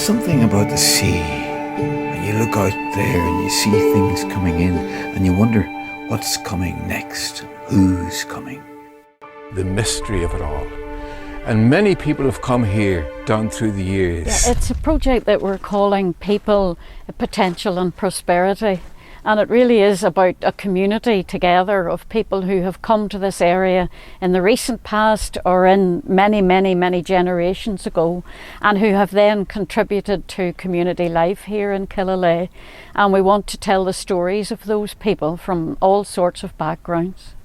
something about the sea, and you look out there and you see things coming in, and you wonder what's coming next, who's coming. The mystery of it all. And many people have come here down through the years. Yeah, it's a project that we're calling People, Potential and Prosperity. And it really is about a community together of people who have come to this area in the recent past or in many generations ago, and who have then contributed to community life here in Killyleagh. And we want to tell the stories of those people from all sorts of backgrounds.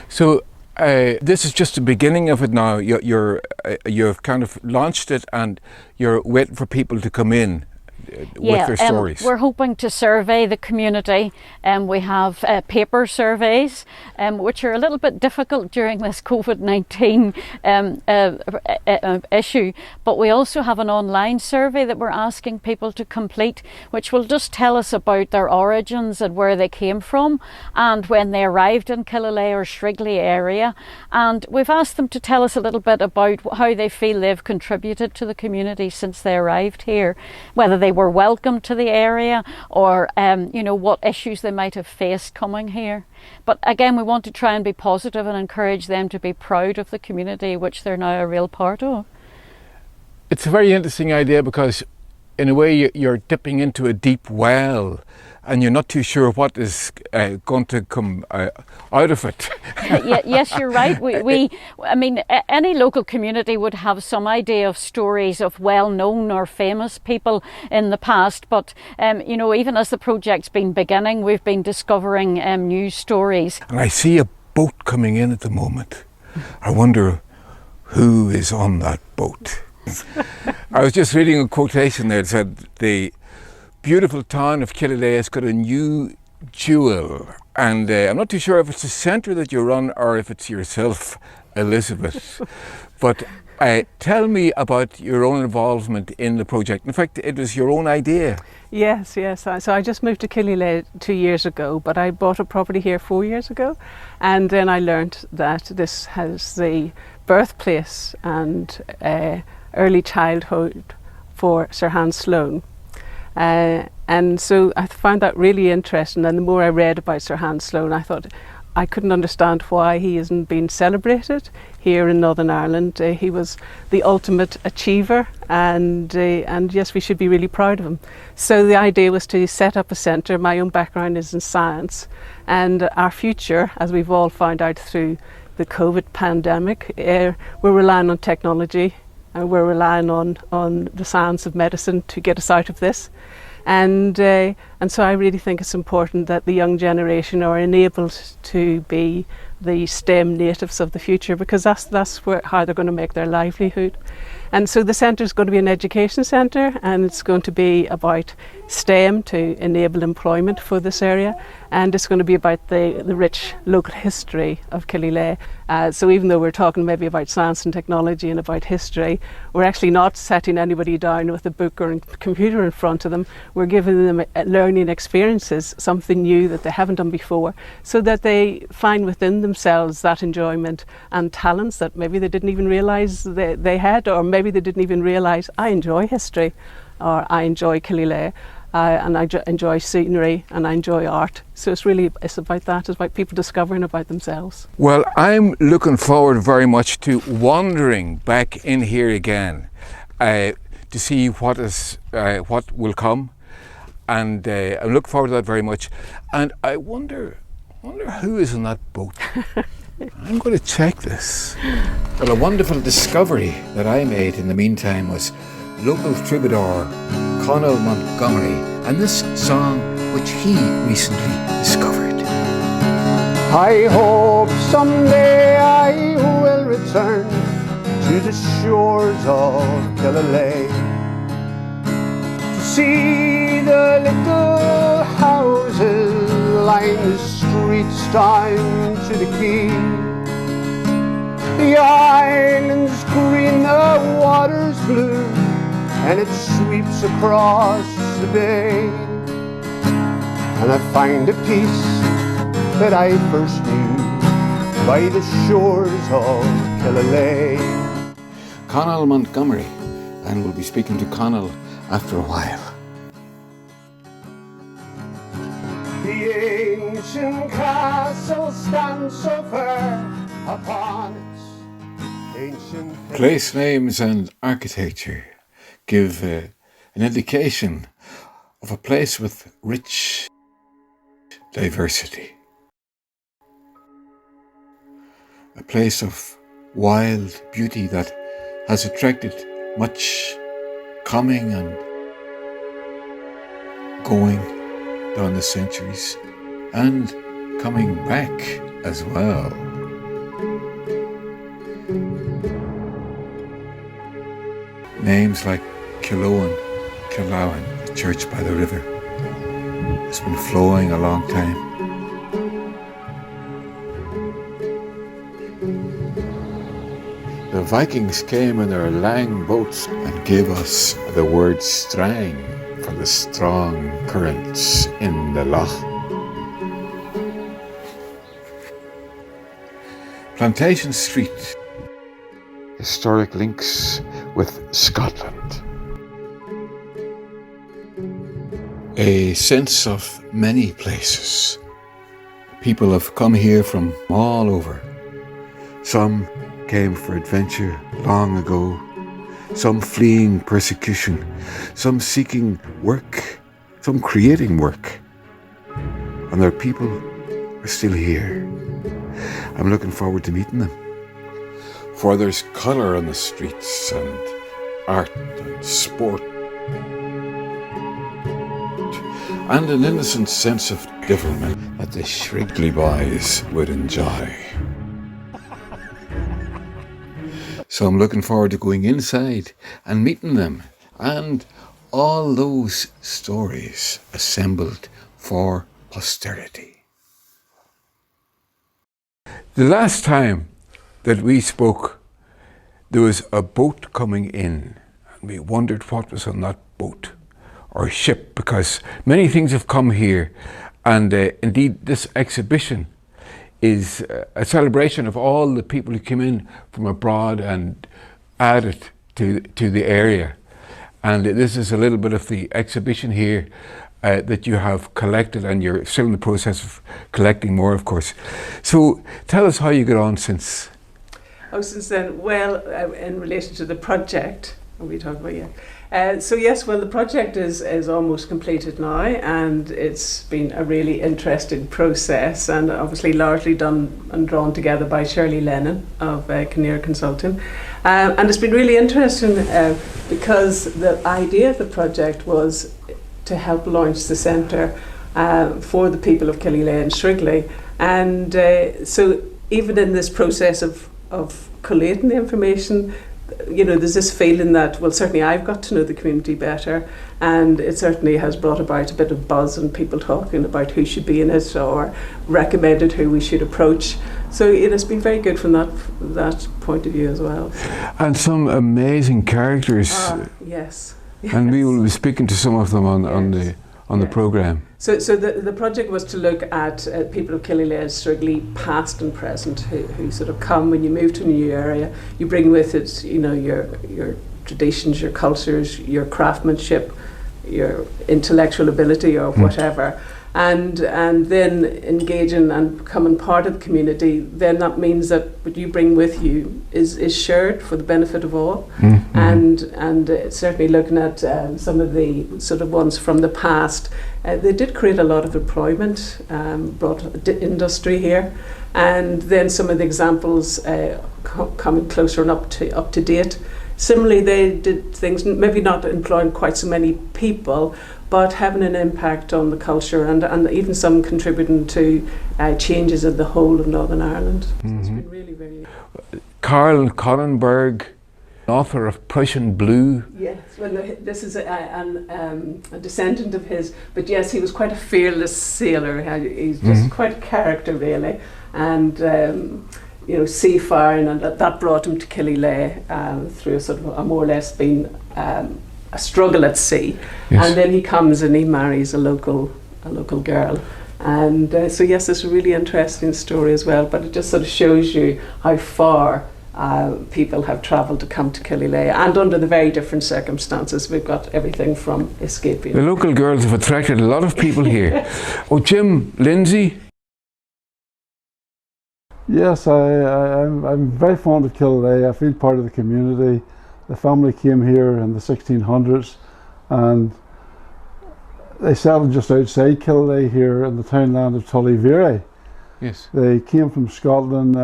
So this is just the beginning of it now. You've kind of launched it and you're waiting for people to come in with their stories. We're hoping to survey the community, and we have paper surveys, which are a little bit difficult during this COVID-19 issue, but we also have an online survey that we're asking people to complete, which will just tell us about their origins and where they came from and when they arrived in Killyleagh or Shrigley area. And we've asked them to tell us a little bit about how they feel they've contributed to the community since they arrived here, whether they were welcome to the area, or what issues they might have faced coming here. But again, we want to try and be positive and encourage them to be proud of the community which they're now a real part of. It's a very interesting idea because in a way you're dipping into a deep well and you're not too sure what is going to come out of it. Yes, you're right. I mean, any local community would have some idea of stories of well-known or famous people in the past. But, even as the project's been beginning, we've been discovering new stories. And I see a boat coming in at the moment. I wonder who is on that boat. I was just reading a quotation there that said, the beautiful town of Killyleagh has got a new jewel, and I'm not too sure if it's the centre that you run or if it's yourself, Elizabeth. But tell me about your own involvement in the project. In fact, it was your own idea. Yes. So I just moved to Killyleagh 2 years ago, but I bought a property here 4 years ago, and then I learned that this has the birthplace and early childhood for Sir Hans Sloane. And so I found that really interesting, and the more I read about Sir Hans Sloane, I thought I couldn't understand why he isn't being celebrated here in Northern Ireland. He was the ultimate achiever, and yes, we should be really proud of him. So the idea was to set up a centre. My own background is in science, and our future, as we've all found out through the COVID pandemic, we're relying on technology. We're relying on the science of medicine to get us out of this. And so I really think it's important that the young generation are enabled to be the STEM natives of the future, because that's how they're going to make their livelihood. And so the centre is going to be an education centre, and it's going to be about STEM to enable employment for this area, and it's going to be about the rich local history of Killyleagh. So even though we're talking maybe about science and technology and about history, we're actually not setting anybody down with a book or a computer in front of them. We're giving them learning experiences, something new that they haven't done before, so that they find within themselves that enjoyment and talents that maybe they didn't even realise they had, or maybe they didn't even realise, I enjoy history, or I enjoy Killyleagh. And I enjoy scenery, and I enjoy art. So it's about that. It's about people discovering about themselves. Well, I'm looking forward very much to wandering back in here again to see what will come, and I look forward to that very much. And I wonder who is in that boat. I'm going to check this. Well, a wonderful discovery that I made in the meantime was local troubadour Conal Montgomery and this song which he recently discovered. I hope someday I will return to the shores of Killyleagh, to see the little houses line the streets down to the quay, the island's green, the water's blue, and it sweeps across the bay, and I find a peace that I first knew by the shores of Killyleagh. Conal Montgomery, and we'll be speaking to Conal after a while. The ancient castle stands so fair upon its ancient Place names and architecture give an indication of a place with rich diversity. A place of wild beauty that has attracted much coming and going down the centuries and coming back as well. Names like Killowen, Killowen, the church by the river, has been flowing a long time. The Vikings came in their lang boats and gave us the word strang for the strong currents in the loch. Plantation Street, historic links with Scotland. A sense of many places. People have come here from all over. Some came for adventure long ago, some fleeing persecution, some seeking work, some creating work. And their people are still here. I'm looking forward to meeting them. For there's colour on the streets and art and sport and an innocent sense of devilment that the Shrigley boys would enjoy. So I'm looking forward to going inside and meeting them and all those stories assembled for posterity. The last time that we spoke, there was a boat coming in, and we wondered what was on that boat or ship, because many things have come here, and indeed this exhibition is a celebration of all the people who came in from abroad and added to the area. And this is a little bit of the exhibition here that you have collected, and you're still in the process of collecting more, of course. So tell us how you got on since. Oh, since then, well, in relation to the project, we talked about, so yes, well, the project is almost completed now, and it's been a really interesting process, and obviously largely done and drawn together by Shirely Lennon of Kinnear Consulting. And it's been really interesting because the idea of the project was to help launch the centre for the people of Killyleagh and Shrigley. And so even in this process of collating the information, you know, there's this feeling that, well, certainly I've got to know the community better, and it certainly has brought about a bit of buzz and people talking about who should be in it or recommended who we should approach. So it has been very good from that point of view as well. And some amazing characters. Yes. And we will be speaking to some of them on the programme. So the project was to look at people of Killyleagh and Shrigley, past and present, who sort of come when you move to a new area. You bring with it, you know, your traditions, your cultures, your craftsmanship, your intellectual ability or whatever. And then engaging and becoming part of the community, then that means that what you bring with you is shared for the benefit of all. And certainly looking at some of the sort of ones from the past, they did create a lot of employment, brought industry here, and then some of the examples coming closer and up to date. Similarly, they did things maybe not employing quite so many people, but having an impact on the culture, and even some contributing to changes in the whole of Northern Ireland. So it's been really, very... Karl Conenberg, author of Prussian Blue. Yes, well, this is a descendant of his, but yes, he was quite a fearless sailor. He's just quite a character, really, and you know, seafaring, and that brought him to Killyleagh through a sort of a more or less being a struggle at sea. Yes. And then he comes and he marries a local girl, and so yes, it's a really interesting story as well. But it just sort of shows you how far people have travelled to come to Killyleagh, and under the very different circumstances. We've got everything from escaping. The local girls have attracted a lot of people here. Oh, Jim, Lindsay? Yes, I'm very fond of Killyleagh. I feel part of the community. The family came here in the 1600s, and they settled just outside Killyleagh here in the townland of Tullyveary. Yes. They came from Scotland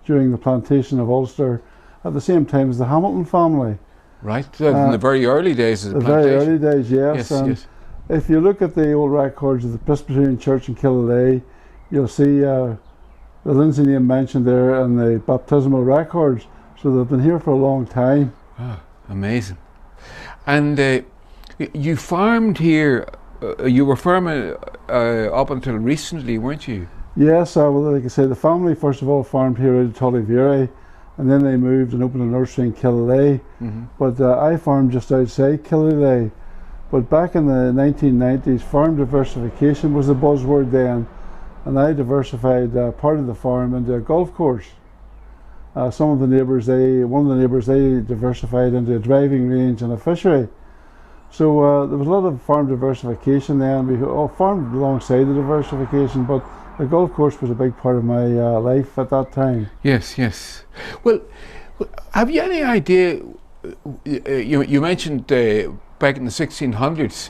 during the plantation of Ulster at the same time as the Hamilton family. Right, in the very early days of the plantation. Very early days, yes. Yes, and yes. if you look at the old records of the Presbyterian Church in Killyleagh, you'll see the Lindsay name mentioned there and the baptismal records. So they've been here for a long time. Ah, amazing. And you farmed here, you were farming up until recently, weren't you? Yes, well, like I say, the family first of all farmed here out of Tullyveary, and then they moved and opened a nursery in Killyleagh. But I farmed just outside Killyleagh. But back in the 1990s, farm diversification was the buzzword then, and I diversified part of the farm into a golf course. One of the neighbours, they diversified into a driving range and a fishery. So there was a lot of farm diversification then. We all farmed alongside the diversification, but the golf course was a big part of my life at that time. Yes, yes. Well, have you any idea, you mentioned back in the 1600s,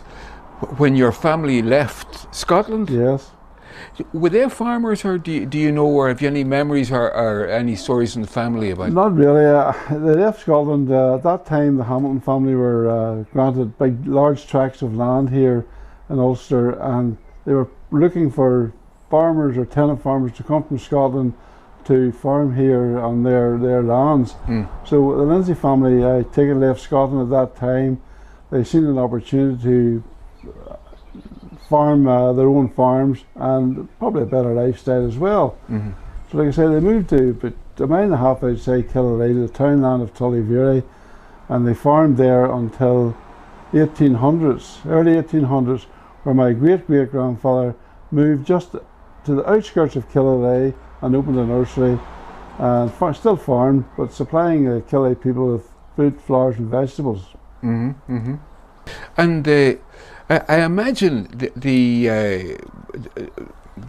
when your family left Scotland? Yes. Were they farmers, or do you know, or have you any memories or any stories in the family about? Not really. They left Scotland. At that time, the Hamilton family were granted large tracts of land here in Ulster, and they were looking for farmers or tenant farmers to come from Scotland to farm here on their lands. So the Lindsay family, I take it, left Scotland at that time. They seen an opportunity to farm their own farms and probably a better lifestyle as well. So like I say, they moved to about a mile and a half outside Killyleagh, the townland of Tullyveary, and they farmed there until 1800s, early 1800s, where my great-great-grandfather moved just to the outskirts of Killyleagh and opened a nursery, and still farmed, but supplying the Killyleagh people with fruit, flowers and vegetables. And I imagine the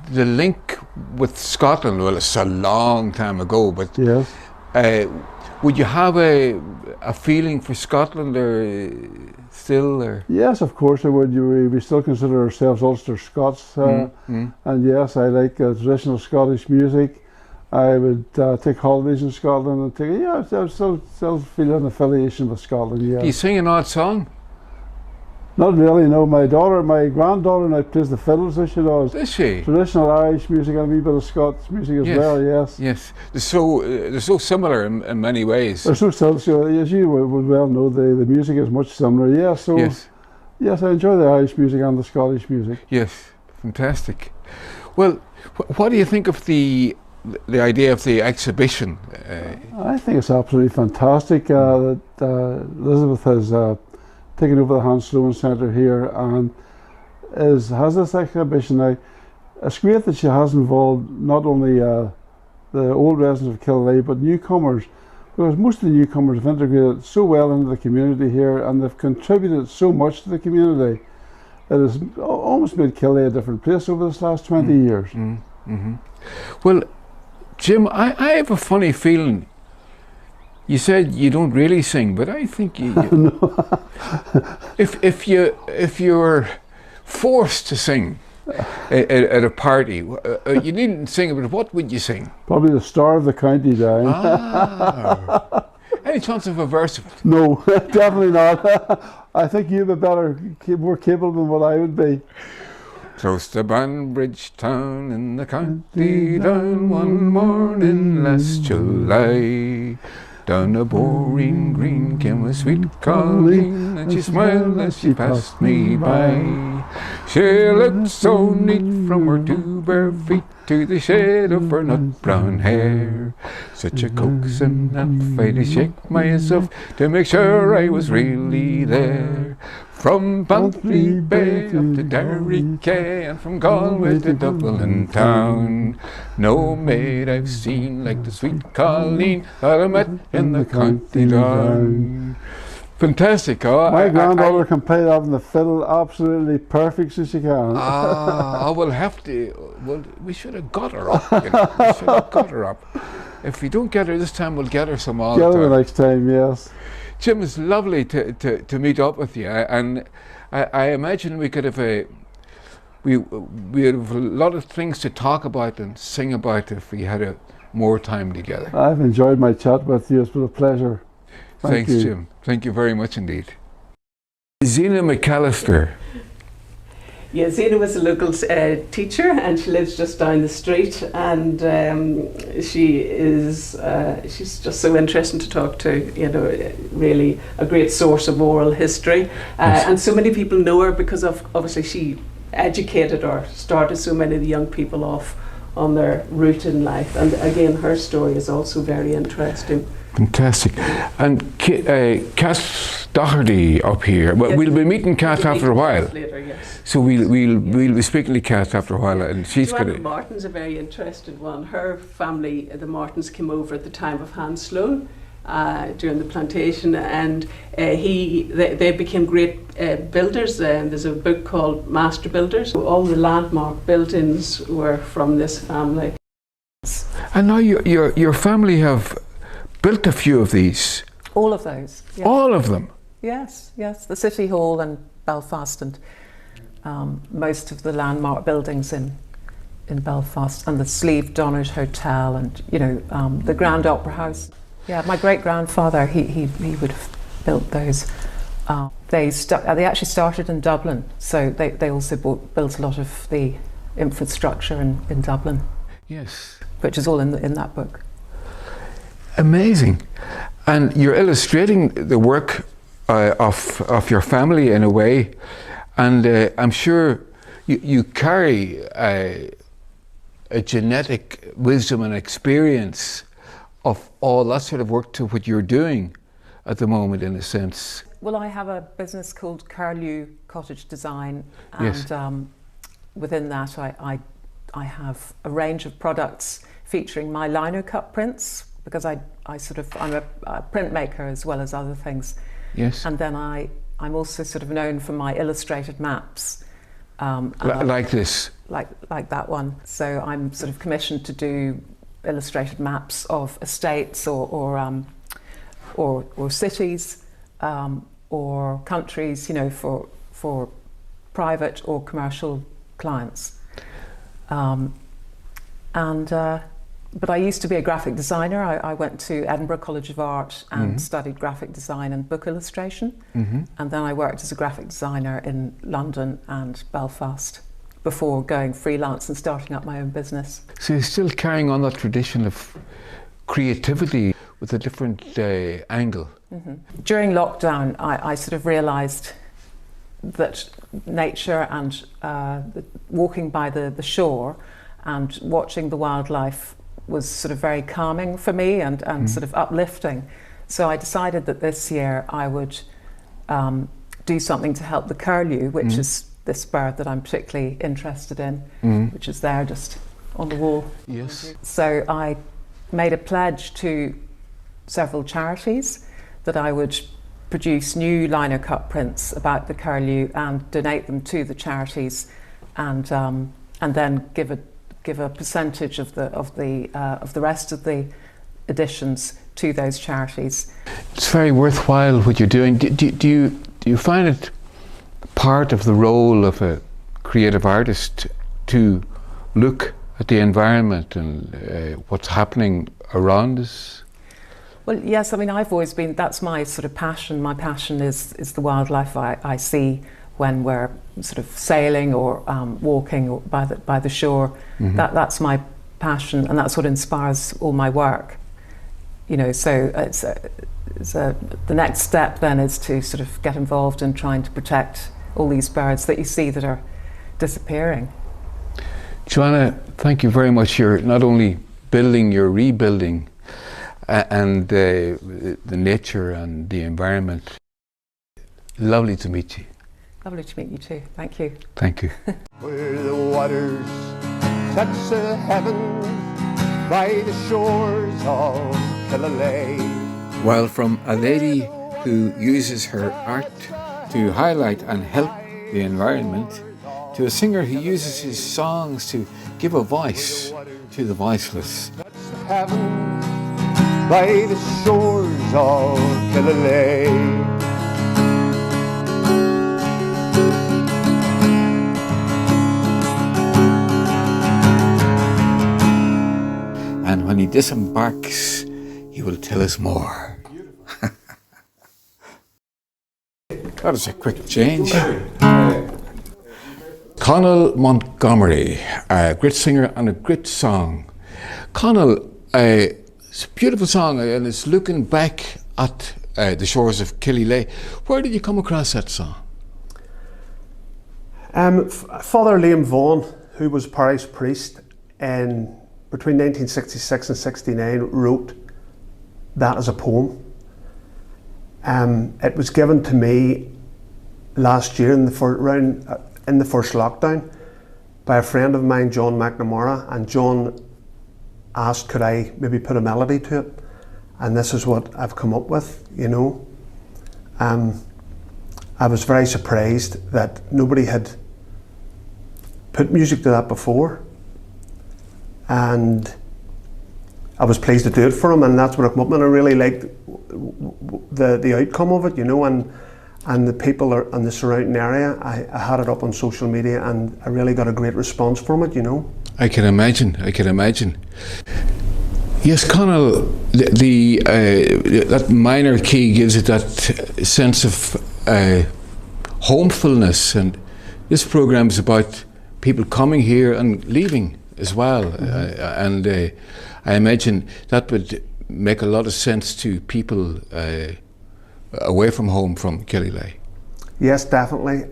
link with Scotland, well, it's a long time ago, but yes. Would you have a feeling for Scotland, or still? Or? Yes, of course I would. We still consider ourselves Ulster Scots, and yes, I like traditional Scottish music. I would take holidays in Scotland and I still feel an affiliation with Scotland. Yeah. Do you sing an odd song? Not really, no. My granddaughter now plays the fiddle, so she does. Does she? Traditional Irish music and a wee bit of Scots music as well, yes. Yes, they're so similar in many ways. They're so as you would well know, the music is much similar, yes. So, yes, I enjoy the Irish music and the Scottish music. Yes, fantastic. Well, what do you think of the idea of the exhibition? I think it's absolutely fantastic that Elizabeth has taken over the Hans Sloan Centre here and has this exhibition now. It's great that she has involved not only the old residents of Killyleagh but newcomers, because most of the newcomers have integrated so well into the community here and they've contributed so much to the community. It has almost made Killyleagh a different place over this last 20 years. Well, Jim, I have a funny feeling. You said you don't really sing, but I think you if you're forced to sing at a party, you needn't sing, but what would you sing? Probably the Star of the County Down. Any chance of a verse of it? No, definitely not. I think you'd be more capable than what I would be. Close to Banbridge town in the county down, one morning last July. Down a boring green came a sweet colleen, and she smiled as she passed me by. She looked so neat from her two bare feet to the shade of her nut brown hair. Such a coaxing half I to shake myself to make sure I was really there. From Bantry Bay up to Derry Quay, and from Galway to Dublin town. No maid I've seen like the sweet Colleen that I met in the county down. Fantastic. Oh, My granddaughter can play that on the fiddle absolutely perfect as she can. I will have to. Well, we should have got her up. You know. We should have got her up. If we don't get her this time, we'll get her some other time. Get her the next time, yes. Jim, it's lovely to meet up with you, and I imagine we could have we have a lot of things to talk about and sing about if we had more time together. I've enjoyed my chat with you. It's been a pleasure. Thanks, Jim. Thank you very much indeed. Zena McAllister. Yeah, Zena was a local teacher, and she lives just down the street, and she's just so interesting to talk to. You know, really a great source of oral history, Yes. and so many people know her because of obviously she educated or started so many of the young people off on their route in life, and again her story is also very interesting. Fantastic. And Cass Doherty up here. Well, Yes. we'll be meeting Cass after a while. Later, yes. So we'll be speaking to Cass after a while, and she's Joanna going to. Martin's a very interesting one. Her family, the Martins, came over at the time of Hans Sloane during the plantation, and they became great builders. There's a book called Master Builders. All the landmark buildings were from this family. And now your family have built a few of these. All of those. Yeah. All of them. Yes, yes. The City Hall in Belfast, and most of the landmark buildings in Belfast, and the Slieve Donard Hotel, and the Grand Opera House. Yeah, my great grandfather he would have built those. They actually started in Dublin, so they also built a lot of the infrastructure in Dublin. Yes. Which is all in that book. Amazing. And you're illustrating the work of your family in a way, and I'm sure you carry a genetic wisdom and experience of all that sort of work to what you're doing at the moment, in a sense. Well, I have a business called Killyleagh Cottage Design, and Yes. Within that I have a range of products featuring my lino cut prints, because I'm a printmaker as well as other things. Yes. And then I'm also sort of known for my illustrated maps. Like this. Like that one. So I'm sort of commissioned to do illustrated maps of estates or cities or countries, for private or commercial clients. But I used to be a graphic designer. I went to Edinburgh College of Art and studied graphic design and book illustration. And then I worked as a graphic designer in London and Belfast before going freelance and starting up my own business. So you're still carrying on that tradition of creativity with a different angle. During lockdown, I sort of realised that nature and walking by the shore and watching the wildlife was sort of very calming for me and sort of uplifting. So I decided that this year I would do something to help the curlew, which is this bird that I'm particularly interested in, which is there just on the wall. Yes. So I made a pledge to several charities that I would produce new lino cut prints about the curlew and donate them to the charities, and then give a percentage of the rest of the editions to those charities. It's very worthwhile what you're doing. Do you find it part of the role of a creative artist to look at the environment and what's happening around us? Well, yes, I mean, I've always been, that's my sort of passion. My passion is the wildlife I see when we're sort of sailing or walking or by the shore. That's my passion, and that's what inspires all my work. So the next step then is to sort of get involved in trying to protect all these birds that you see that are disappearing. Joanna, thank you very much. You're not only building, you're rebuilding, and the nature and the environment. Lovely to meet you. Lovely to meet you too. Thank you. Thank you. Where the waters touch the heavens by the shores of Killyleagh. Well, from a lady who uses her art to highlight and help the environment, to a singer who uses his songs to give a voice to the voiceless. Touch the heavens by the shores of Killyleagh. And when he disembarks, he will tell us more. That was a quick change. Conal Montgomery, a great singer and a great song. Conal, it's a beautiful song, and it's looking back at the shores of Killyleagh. Where did you come across that song? Father Liam Vaughan, who was parish priest in between 1966 and 69, wrote that as a poem. It was given to me last year in the first lockdown by a friend of mine, John McNamara, and John asked could I maybe put a melody to it, and this is what I've come up with, you know. I was very surprised that nobody had put music to that before, and I was pleased to do it for him, and that's what I come up with. And I really liked the outcome of it, you know, and the people in the surrounding area. I had it up on social media, and I really got a great response from it, you know. I can imagine. Yes, Conal, that minor key gives it that sense of homefulness, and this program is about people coming here and leaving as well, and I imagine that would make a lot of sense to people away from home from Killyleagh. Yes, definitely.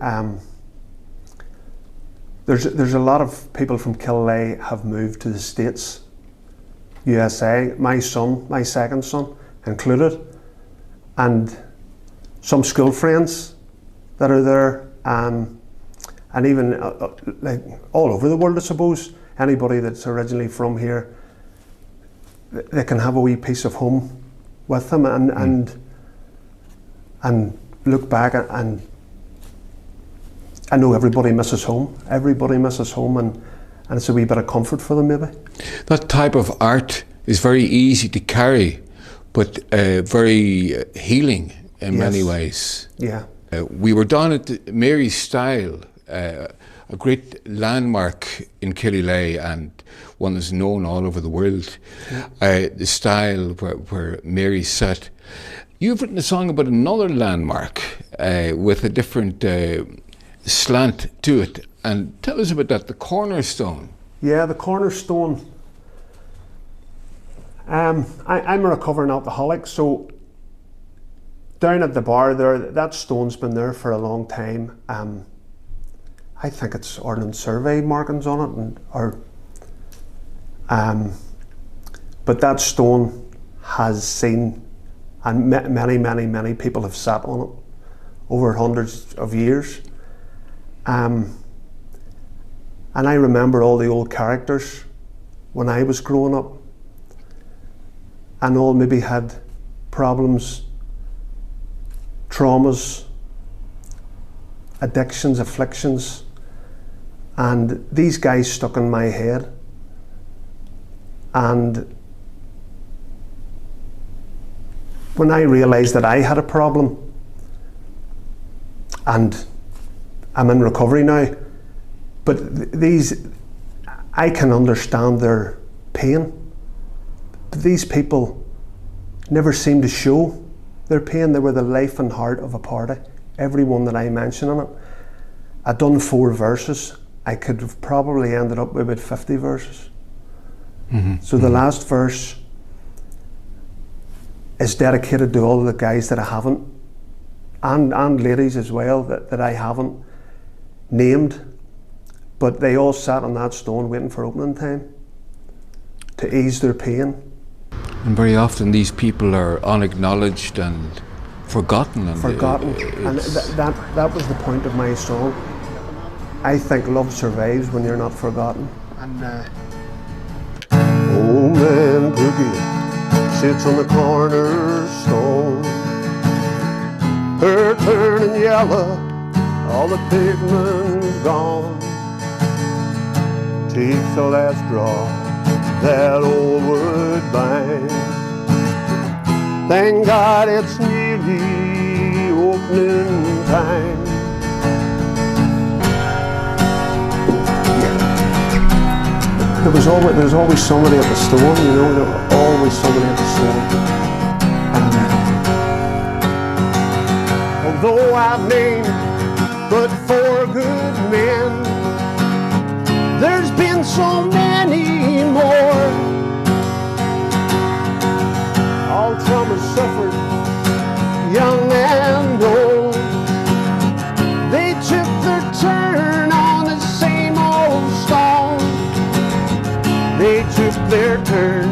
There's a lot of people from Killyleagh have moved to the States, USA. My second son included, and some school friends that are there, and even like all over the world, I suppose. Anybody that's originally from here, they can have a wee piece of home with them, and look back, and I know everybody misses home. Everybody misses home, and it's a wee bit of comfort for them, maybe. That type of art is very easy to carry, but very healing in many ways. Yeah. We were down at Mary's Style, a great landmark in Killyleagh, and one that's known all over the world. The style where Mary sat. You've written a song about another landmark with a different slant to it, and tell us about that, the Cornerstone. Yeah, the Cornerstone. I'm a recovering alcoholic, so down at the bar there, that stone's been there for a long time. I think it's Ordnance Survey markings on it, but that stone has seen, and many people have sat on it over hundreds of years. And I remember all the old characters when I was growing up, and all maybe had problems, traumas, addictions, afflictions, and these guys stuck in my head. And when I realised that I had a problem, and I'm in recovery now, but I can understand their pain. But these people never seemed to show their pain. They were the life and heart of a party. Everyone that I mentioned in it. I'd done 4 verses. I could have probably ended up with about 50 verses. So the last verse is dedicated to all the guys that I haven't, and ladies as well, that I haven't named, but they all sat on that stone waiting for opening time to ease their pain. And very often these people are unacknowledged and forgotten. And, forgotten. And that was the point of my song. I think love survives when you're not forgotten. And old man Pookie sits on the corner stone, her turning yellow, all the pigment's gone. Takes the last draw, that old woodbine. Thank God it's nearly opening time. There was always somebody at the store, you know, there was always somebody at the store. And although I've named but 4 good men, there's been so many more. All traumas suffered, young and old. They took their turn on the same old stone. They took their turn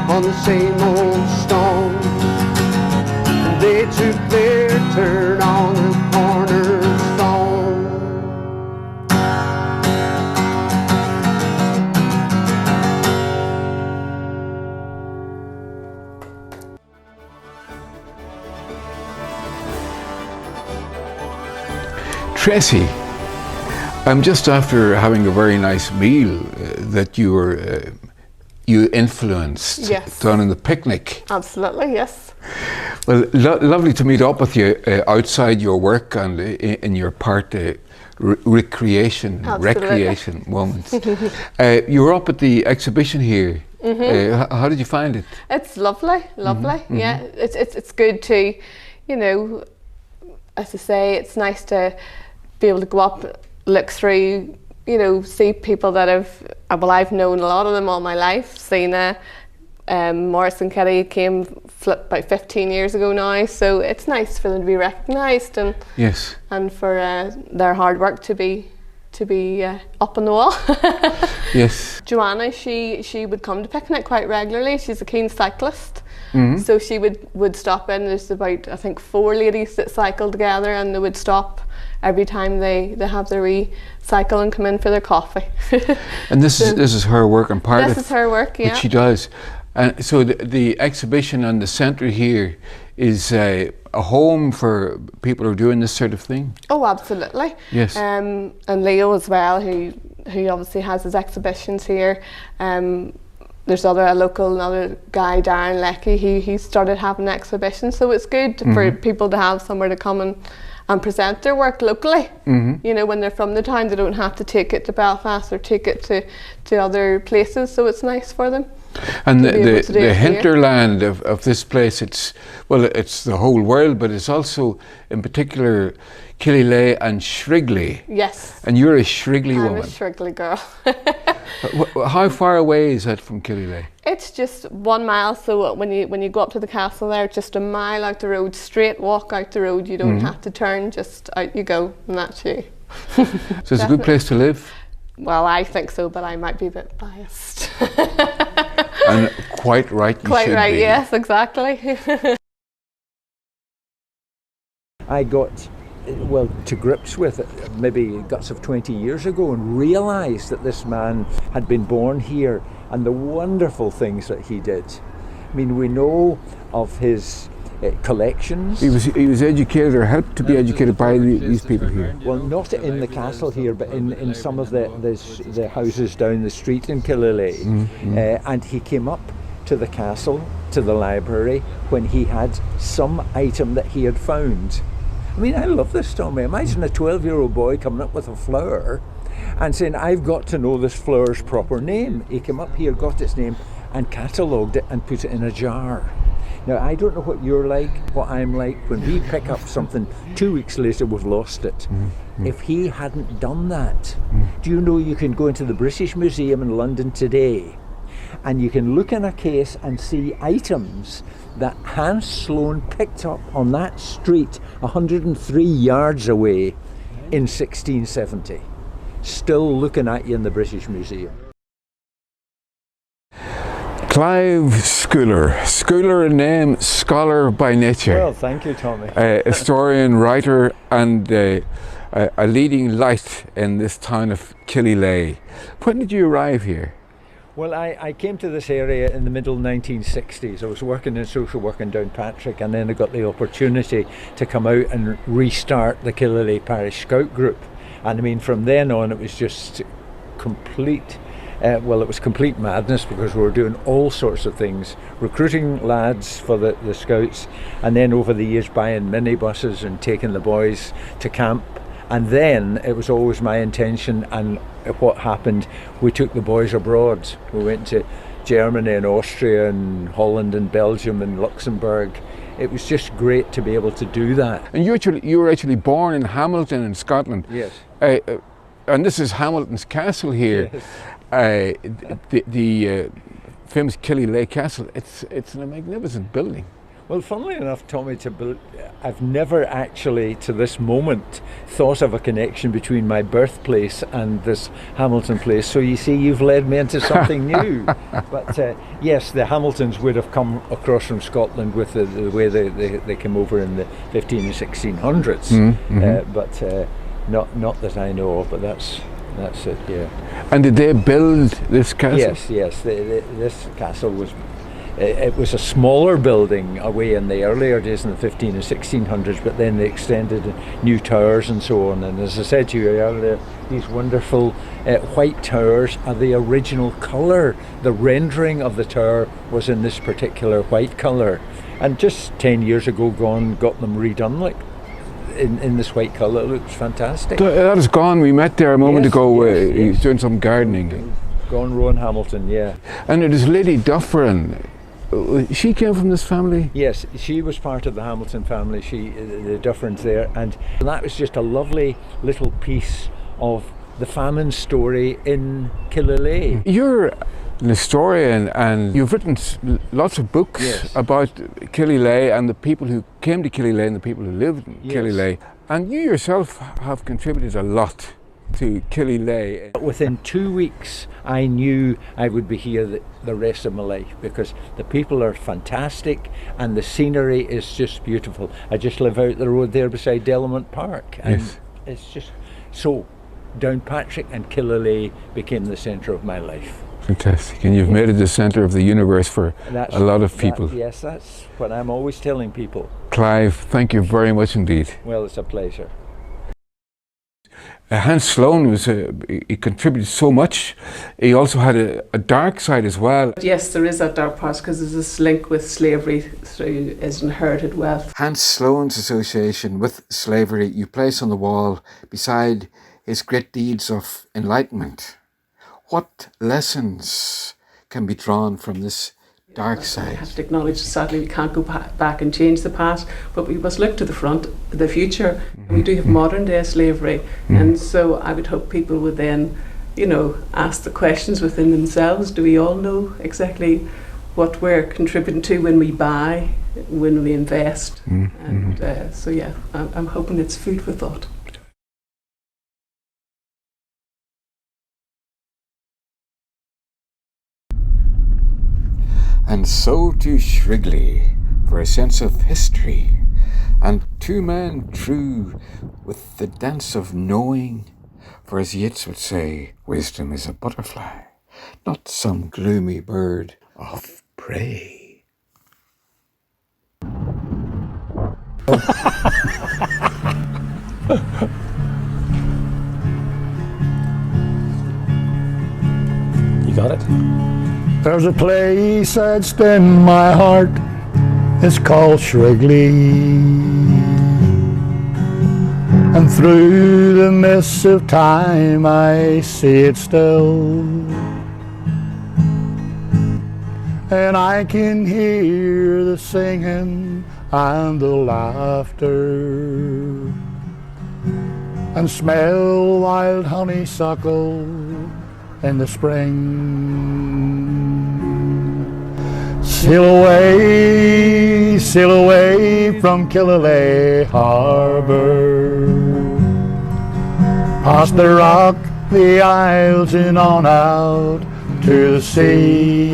on the same old stone. They took their turn on the cornerstone. Tracy, I'm just after having a very nice meal that you influenced. Yes. Down in the picnic. Absolutely, yes. Well, lovely to meet up with you outside your work and in your part recreation moments. You were up at the exhibition here. How did you find it? It's lovely. Yeah, it's good to, you know, as I say, it's nice to be able to go up, look through, you know, see people that I've known a lot of them all my life. Seen Morris and Kitty came about 15 years ago now, so it's nice for them to be recognised and yes, and for their hard work to be up on the wall. Yes. Joanna, she would come to picnic quite regularly. She's a keen cyclist. So she would stop in. There's about, I think, 4 ladies that cycle together, and they would stop every time they have their wee cycle and come in for their coffee. And this is her work and part of this is her work, yeah. What she does. And so the exhibition on the centre here is a home for people who are doing this sort of thing? Oh, absolutely. Yes. And Leo as well, who obviously has his exhibitions here. There's another guy, Darren Leckie, he started having exhibitions, so it's good for people to have somewhere to come and present their work locally. You know, when they're from the town, they don't have to take it to Belfast or take it to other places, so it's nice for them. And the hinterland of this place, it's the whole world, but it's also in particular Killyleagh and Shrigley. Yes. And you're a Shrigley woman. I'm a Shrigley girl. How far away is that from Killyleagh? It's just 1 mile, so when you go up to the castle there, it's just a mile out the road, straight walk out the road. You don't have to turn, just out you go, and that's you. So it's a good place to live? Well, I think so, but I might be a bit biased. And quite right, you quite should right, be. yes, exactly. I got, well, to grips with it maybe guts of 20 years ago and realised that this man had been born here and the wonderful things that he did. I mean, we know of his collections. He was educated or helped to be educated by these people here. Well, not in the castle here, but in some of the houses down the street in Killyleagh. And he came up to the castle, to the library, when he had some item that he had found. I mean, I love this, Tommy. Imagine a 12-year-old boy coming up with a flower and saying, I've got to know this flower's proper name. He came up here, got its name, and catalogued it and put it in a jar. Now, I don't know what you're like, what I'm like. When we pick up something, 2 weeks later, we've lost it. If he hadn't done that, do you know you can go into the British Museum in London today and you can look in a case and see items that Hans Sloane picked up on that street 103 yards away in 1670. Still looking at you in the British Museum. Clive Scoular. Scoular in name, scholar by nature. Well, thank you, Tommy. Historian, writer, and a leading light in this town of Killyleagh. When did you arrive here? Well, I came to this area in the middle 1960s. I was working in social work in Downpatrick, and then I got the opportunity to come out and restart the Killyleagh Parish Scout Group. And I mean, from then on, it was just complete, it was complete madness, because we were doing all sorts of things, recruiting lads for the Scouts, and then over the years buying minibuses and taking the boys to camp. And then it was always my intention, and what happened, we took the boys abroad. We went to Germany and Austria and Holland and Belgium and Luxembourg. It was just great to be able to do that. And you were actually born in Hamilton in Scotland. Yes. And this is Hamilton's castle here. Yes. The famous Killyleagh Castle. It's a magnificent building. Well, funnily enough, Tommy, I've never actually, to this moment, thought of a connection between my birthplace and this Hamilton place. So you see, you've led me into something new. But yes, the Hamiltons would have come across from Scotland with the way they came over in the 15 and 1600s. But not that I know of, but that's it, yeah. And did they build this castle? Yes. This castle was... It was a smaller building away in the earlier days in the 15 and 1600s, but then they extended new towers and so on. And as I said to you earlier, these wonderful white towers are the original colour. The rendering of the tower was in this particular white colour. And just 10 years ago got them redone like in this white colour. It looks fantastic. That is gone. We met there a moment ago. Yes. He was doing some gardening. Gone Rowan Hamilton, yeah. And it is Lady Dufferin. She came from this family? Yes, she was part of the Hamilton family, the Dufferins there, and that was just a lovely little piece of the famine story in Killyleagh. You're an historian, and you've written lots of books about Killyleagh and the people who came to Killyleagh and the people who lived in Killyleagh, and you yourself have contributed a lot to Killyleagh. Within 2 weeks I knew I would be here the rest of my life, because the people are fantastic and the scenery is just beautiful. I just live out the road there beside Delament Park, and it's just so Downpatrick and Killyleagh became the centre of my life. Fantastic. And you've made it the centre of the universe for a lot of people. Yes, that's what I'm always telling people. Clive, thank you very much indeed. Well, it's a pleasure. Hans Sloane he contributed so much. He also had a dark side as well. Yes, there is that dark part, because there's this link with slavery through his inherited wealth. Hans Sloane's association with slavery you place on the wall beside his great deeds of enlightenment. What lessons can be drawn from this dark side? We have to acknowledge, sadly, we can't go back and change the past, but we must look to the front, the future. We do have modern day slavery, and so I would hope people would then, ask the questions within themselves. Do we all know exactly what we're contributing to when we buy, when we invest? And so yeah, I'm hoping it's food for thought. And so to Shrigley for a sense of history, and two men true with the dance of knowing, for as Yeats would say, wisdom is a butterfly, not some gloomy bird of prey. You got it? There's a place that's in my heart, it's called Shrigley. And through the mists of time I see it still. And I can hear the singing and the laughter, and smell wild honeysuckle in the spring. Sail away from Killyleagh harbour, past the rock, the isles, and on out to the sea,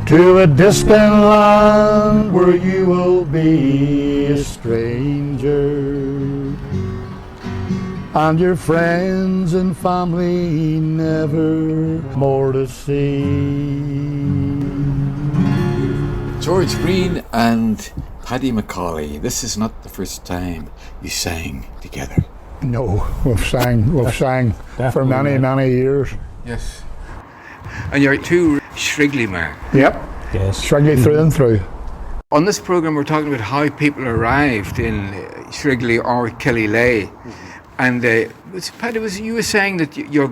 to a distant land where you will be a stranger, and your friends and family never more to see. George Green and Paddy Macaulay, this is not the first time you sang together. No, we've sang for many years. Yes. And you're two Shrigley men. Yep. Yes. Shrigley through and through. On this programme we're talking about how people arrived in Shrigley or Killyleagh. And Paddy, you were saying that your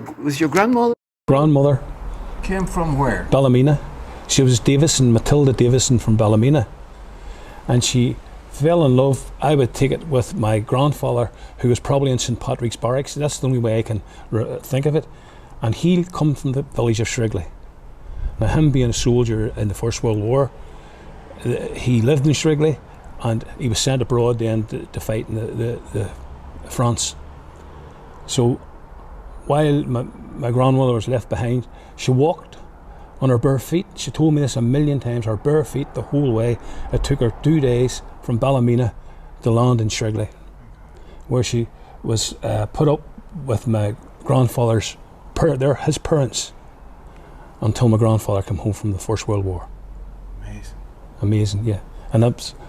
grandmother came from where? Ballymena. She was Matilda Davison from Ballymena. And she fell in love, I would take it, with my grandfather, who was probably in St Patrick's Barracks. That's the only way I can think of it. And he come from the village of Shrigley. Now, him being a soldier in the First World War, he lived in Shrigley, and he was sent abroad then to fight in the France. So while my grandmother was left behind, she walked on her bare feet. She told me this a million times, her bare feet the whole way. It took her 2 days from Ballymena to land in Shrigley, where she was put up with my grandfather's his parents until my grandfather came home from the First World War. Amazing, yeah. And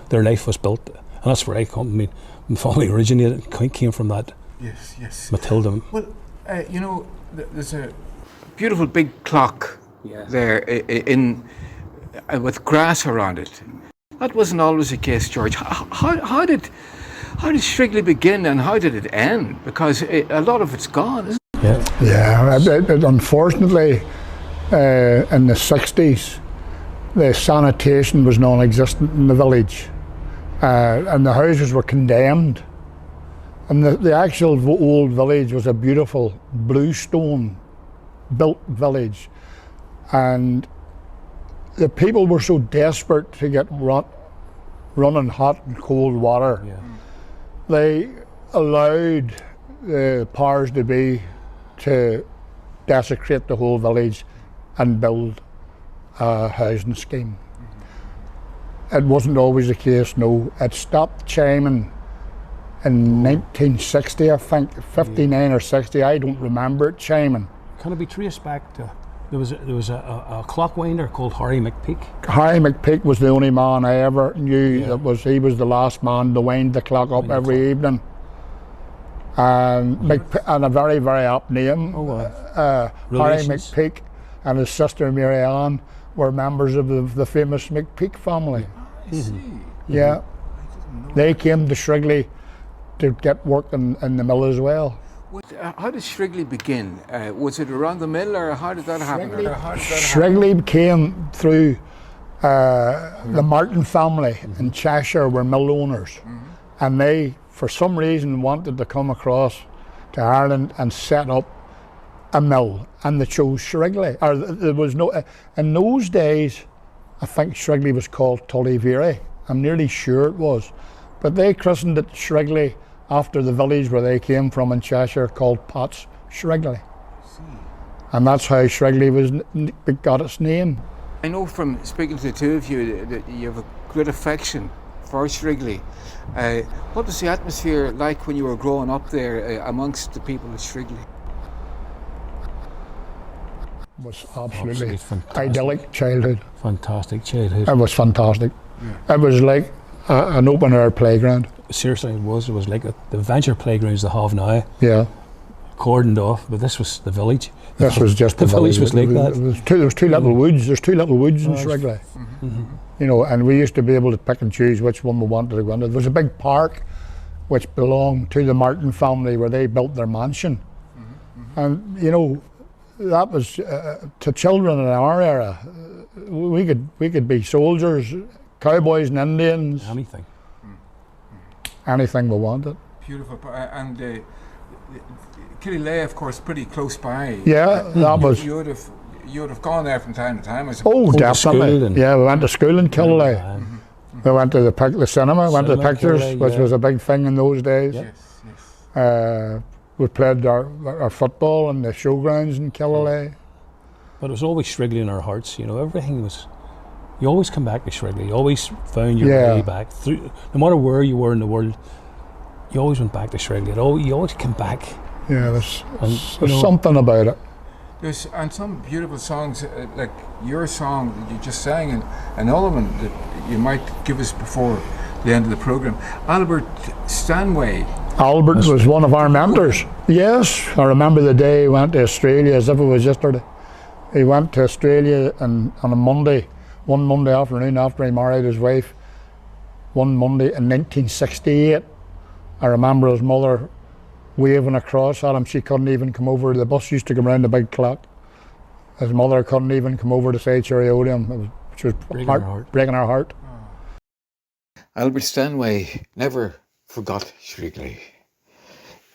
their life was built, and that's where I come. I mean, my family originated, came from that. Yes. Matilda. Well, there's a beautiful big clock there with grass around it. That wasn't always the case, George. How did Shrigley begin and how did it end? Because a lot of it's gone, isn't it? Yeah. Unfortunately, in the 60s, the sanitation was non-existent in the village, and the houses were condemned. And the actual old village was a beautiful bluestone built village, and the people were so desperate to get running hot and cold water. They allowed the powers to be to desecrate the whole village and build a housing scheme. It wasn't always the case, no. It stopped chiming in 1960, I think, 59 or 60, I don't remember it chiming. Can it be traced back to, there was a clock winder called Harry McPeak? Harry McPeak was the only man I ever knew he was the last man to wind the clock up every evening. And a very, very apt name. Harry McPeak and his sister Mary Ann were members of the famous McPeak family. I see. Yeah. They came to Shrigley to get work in the mill as well. How did Shrigley begin? Was it around the mill, or how did that happen? Shrigley came through the Martin family in Cheshire were mill owners, and they, for some reason, wanted to come across to Ireland and set up a mill, and they chose Shrigley. Or there was no, in those days, I think Shrigley was called Tullyveary. I'm nearly sure it was, but they christened it Shrigley after the village where they came from in Cheshire, called Potts Shrigley. And that's how Shrigley got its name. I know from speaking to the two of you that you have a great affection for Shrigley. What was the atmosphere like when you were growing up there amongst the people of Shrigley? It was absolutely idyllic childhood. Fantastic childhood. It was fantastic. It was like an open air playground. Seriously, it was like the venture playgrounds they have now. Yeah. Cordoned off, but this was the village. This was just the village. Was like that. There was two little woods. There's two little woods in Shrigley. You know, and we used to be able to pick and choose which one we wanted to go into. There was a big park which belonged to the Martin family where they built their mansion. And you know, that was to children in our era. We could be soldiers, cowboys and Indians. Anything we wanted. Beautiful. And Killyleagh, of course, pretty close by. Yeah, that was. You would have gone there from time to time, I suppose. Oh, definitely. Yeah, we went to school in Killyleagh. We went to the cinema, went to the pictures, which was a big thing in those days. we played our football in the showgrounds in Killyleagh. But it was always Shrigley in our hearts, you know, everything was, you always come back to Shrigley, you always found your way back. Through, no matter where you were in the world, you always went back to Shrigley, you always came back. Yeah, there's something about it. There's and some beautiful songs, like your song that you just sang, and another one that you might give us before the end of the programme. Albert Stanway. Albert was one of our mentors. Yes, I remember the day he went to Australia as if it was yesterday. He went to Australia on a Monday, one Monday afternoon after he married his wife, one Monday in 1968. I remember his mother waving across at him. She couldn't even come over. The bus used to come around the big clock. His mother couldn't even come over to say cheerio to him, which was breaking our heart. Albert Stanway never forgot Shrigley.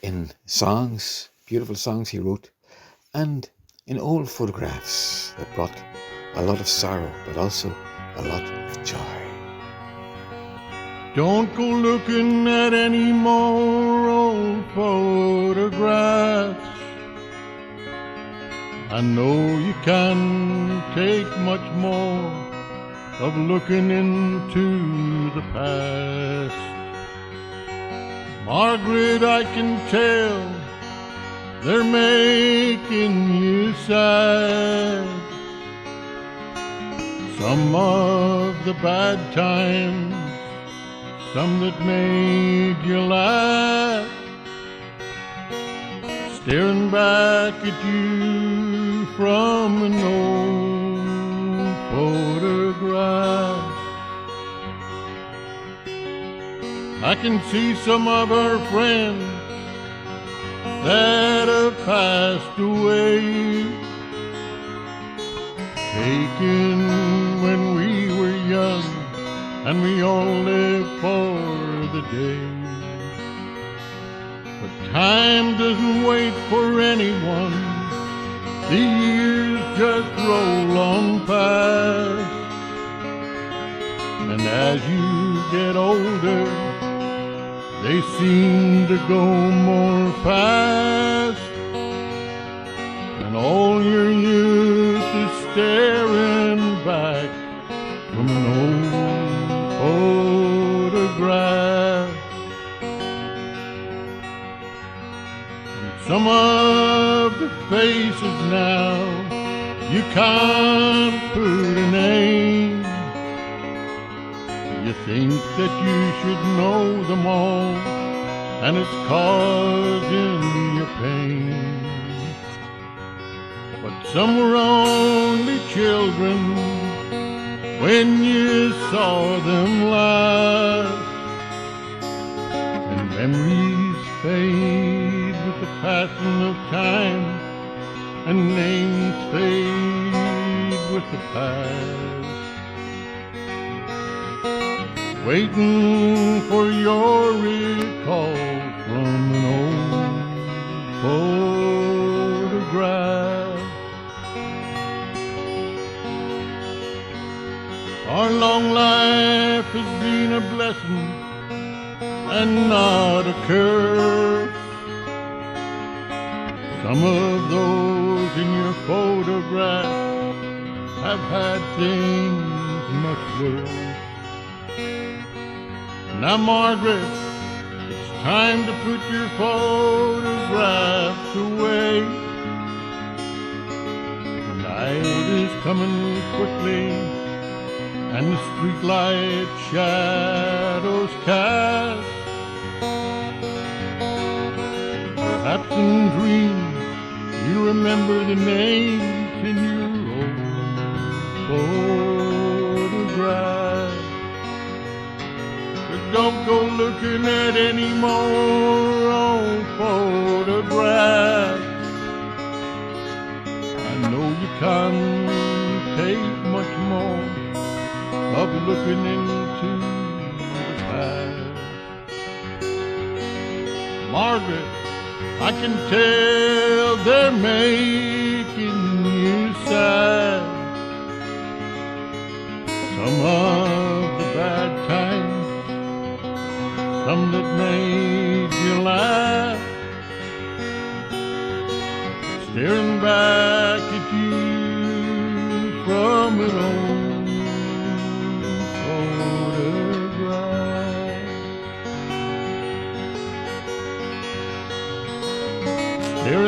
In songs, beautiful songs he wrote, and in old photographs that brought a lot of sorrow, but also a lot of joy. Don't go looking at any more old photographs. I know you can't take much more of looking into the past. Margaret, I can tell they're making you sad. Some of the bad times, some that made you laugh, staring back at you from an old photograph. I can see some of our friends that have passed away, taken when we were young, and we all lived for the day. But time doesn't wait for anyone, the years just roll on past. And as you get older, they seem to go more fast, and all your youth is staring back from an old photograph. And some of the faces now, you can't put a name. You think that you should know them all, and it's causing you pain. But some were only children when you saw them last, and memories fade with the passing of time, and names fade with the past. Waiting for your recall from an old photograph. Our long life has been a blessing and not a curse. Some of those in your photograph have had things much worse. Now, Margaret, it's time to put your photographs away. The night is coming quickly, and the streetlight shadows cast. Perhaps in dreams you remember the names in your old photograph. Don't go looking at any more old photographs. I know you can't take much more of looking into the past. Margaret, I can tell they're making you sad. Some of the bad times, some that made you laugh,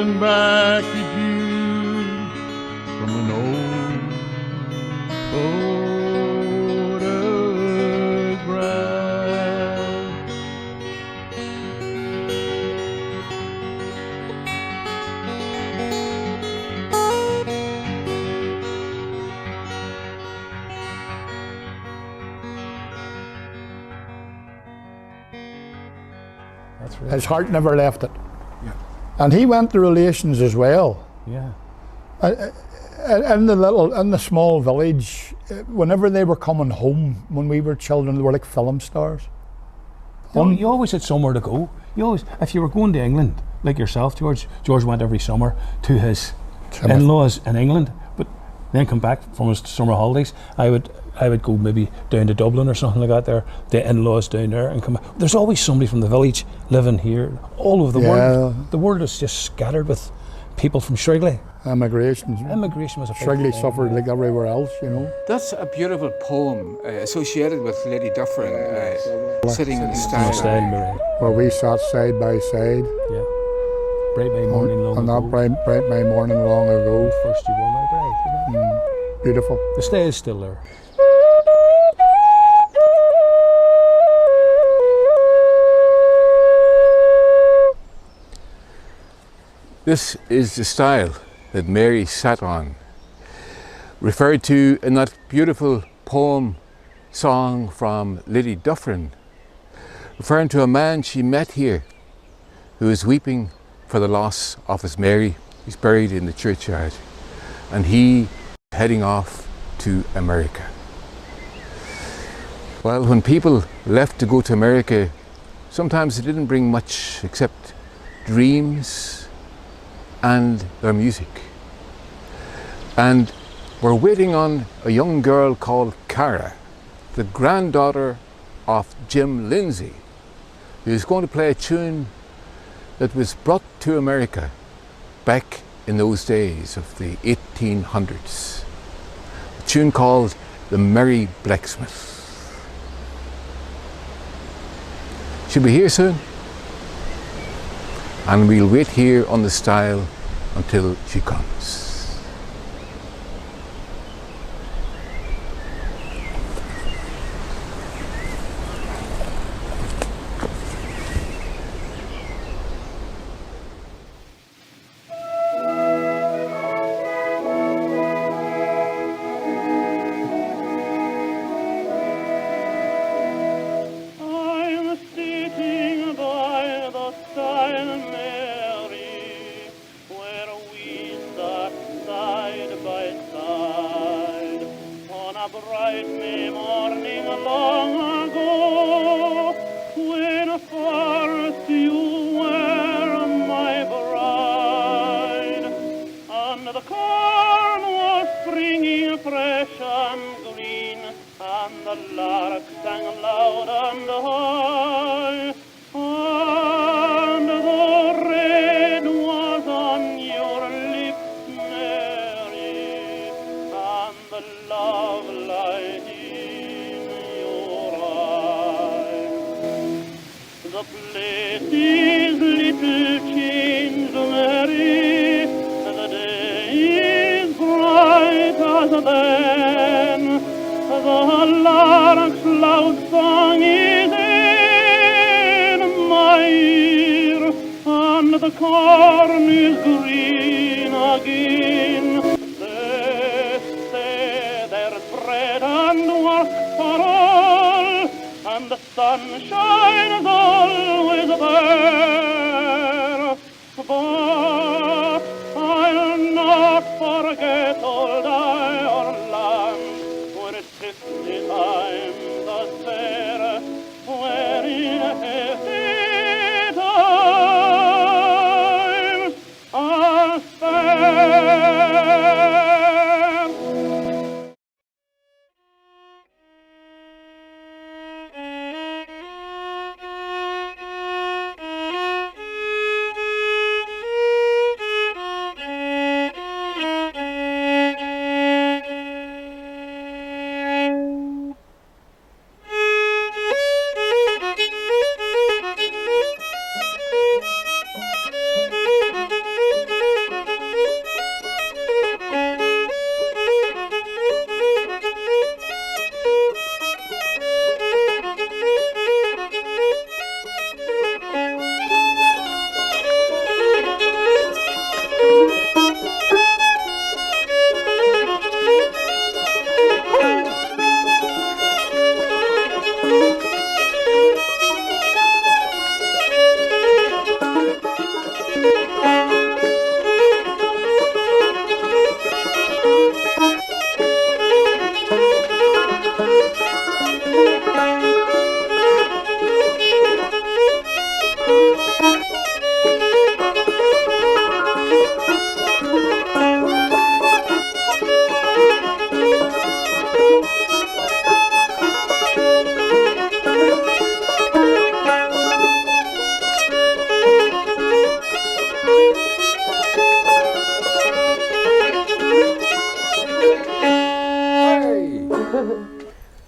smiling back at you from an old photograph. That's right. His heart never left it. Yeah. And he went to relations as well. Yeah. In the small village, whenever they were coming home when we were children, they were like film stars. You always had somewhere to go. You always, if you were going to England, like yourself, George went every summer to his in-laws in England, but then come back from his summer holidays. I would go maybe down to Dublin or something like that. There, the in-laws down there, and come back. There's always somebody from the village living here. All over the world. The world is just scattered with people from Shrigley. Immigration was a big Shrigley thing, suffered like everywhere else, you know. That's a beautiful poem associated with Lady Dufferin sitting in the stile. Where we sat side by side. Yeah. Bright May morning long on ago. that bright May morning long ago. First you were my bride. You know? Beautiful. The stay is still there. This is the stile that Mary sat on, referred to in that beautiful poem song from Lady Dufferin, referring to a man she met here who is weeping for the loss of his Mary. He's buried in the churchyard, and he heading off to America. Well, when people left to go to America, sometimes they didn't bring much except dreams and their music. And we're waiting on a young girl called Cara, the granddaughter of Jim Lindsay, who's going to play a tune that was brought to America back in those days of the 1800s. A tune called The Merry Blacksmith. She'll be here soon, and we'll wait here on the stile until she comes.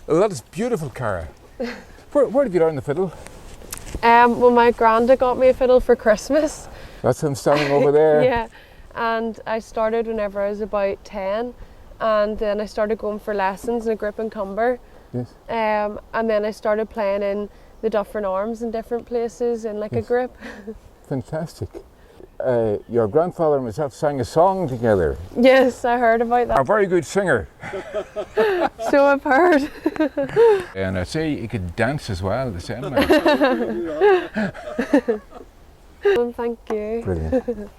Oh, that is beautiful, Cara. Where did you learn the fiddle? Well, my granda got me a fiddle for Christmas. That's him standing over there. Yeah, and I started whenever I was about 10, and then I started going for lessons in a group in Cumber. Yes. And then I started playing in the different arms in different places in like a group. Fantastic. Your grandfather and myself sang a song together. Yes, I heard about that. A very good singer. So I've heard. And I'd say he could dance as well, the same man. Thank you. Brilliant.